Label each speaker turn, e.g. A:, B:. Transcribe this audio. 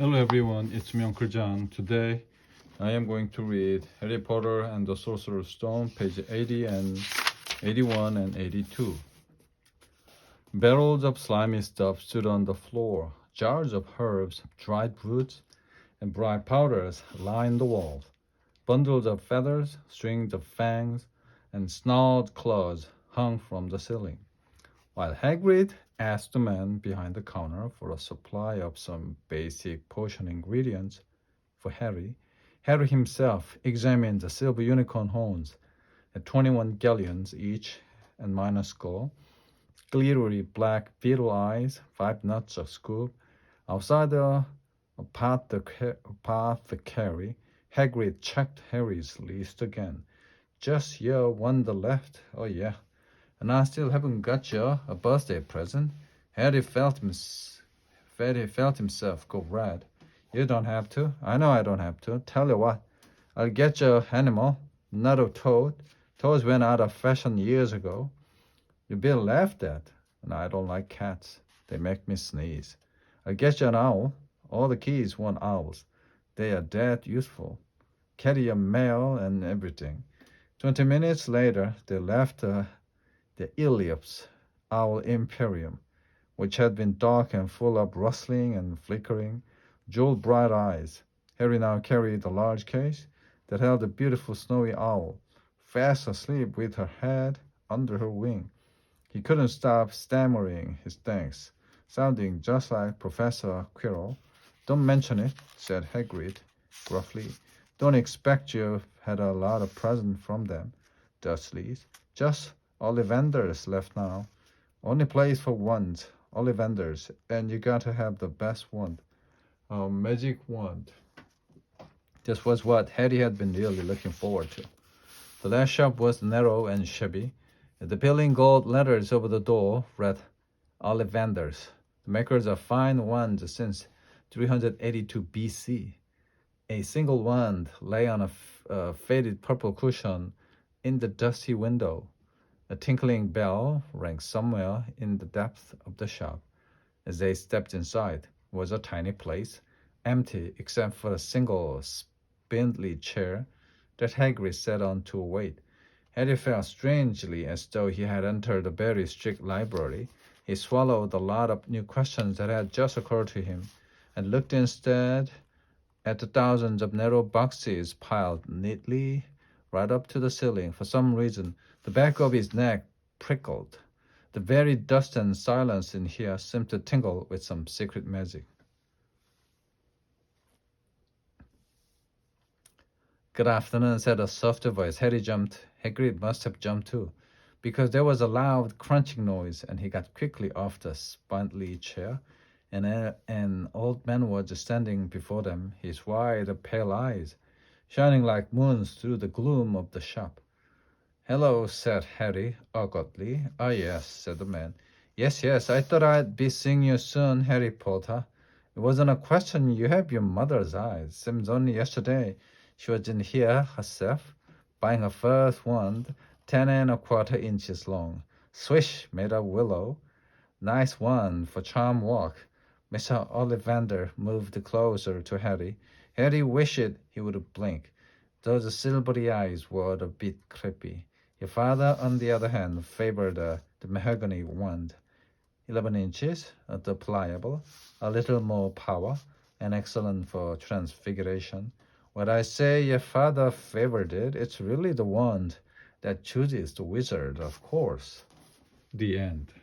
A: Hello everyone, it's me Uncle John. Today I am going to read Harry Potter and the Sorcerer's Stone, page 80 and 81 and 82. Barrels of slimy stuff stood on the floor. Jars of herbs, dried roots, and bright powders lined the walls. Bundles of feathers, strings of fangs, and snarled claws hung from the ceiling. While Hagrid asked the man behind the counter for a supply of some basic potion ingredients for Harry, Harry himself examined the silver unicorn horns at 21 galleons each and minus gold, glittery black beetle eyes, 5 nuts a scoop. Outside the apothecary, Hagrid checked Harry's list again. Just your wonder left. Oh yeah. And I still haven't got you a birthday present. Harry felt himself go red. You don't have to. I know I don't have to. Tell you what, I'll get you an animal, not a toad. Toads went out of fashion years ago. You've been laughed at, and I don't like cats. They make me sneeze. I'll get you an owl. All the kids want owls. They are that useful. Carry a mail and everything. 20 minutes later, they left the Iliop's Owl Imperium, which had been dark and full of rustling and flickering, jeweled bright eyes. Harry now carried a large case that held a beautiful snowy owl, fast asleep with her head under her wing. He couldn't stop stammering his thanks, sounding just like Professor Quirrell. Don't mention it, said Hagrid gruffly. Don't expect you've had a lot of presents from them, Dursleys. Just Ollivanders left now. Only place for wands, Ollivanders, and you gotta have the best wand. A magic wand. This was what Harry had been really looking forward to. The last shop was narrow and shabby. The peeling gold letters over the door read Ollivanders, the makers of fine wands since 382 BC. A single wand lay on a faded purple cushion in the dusty window. A tinkling bell rang somewhere in the depth of the shop. As they stepped inside, it was a tiny place, empty except for a single spindly chair that Hagrid sat on to wait. Harry felt strangely as though he had entered a very strict library. He swallowed a lot of new questions that had just occurred to him, and looked instead at the thousands of narrow boxes piled neatly right up to the ceiling. For some reason, the back of his neck prickled. The very dust and silence in here seemed to tingle with some secret magic. Good afternoon, said a softer voice. Harry jumped. Hagrid must have jumped too, because there was a loud crunching noise, and he got quickly off the spindly chair, and an old man was standing before them, his wide, pale eyes shining like moons through the gloom of the shop. Hello, said Harry awkwardly. Ah, yes, said the man. Yes, I thought I'd be seeing you soon, Harry Potter. It wasn't a question. You have your mother's eyes. Seems only yesterday she was in here herself, buying her first wand, 10¼ inches long. Swish, made of willow. Nice wand for charm walk. Mr. Ollivander moved closer to Harry. Harry wished he would blink. Those silvery eyes were a bit creepy. Your father, on the other hand, favored the mahogany wand. 11 inches, the pliable, a little more power, and excellent for transfiguration. When I say your father favored it, it's really the wand that chooses the wizard, of course. The end.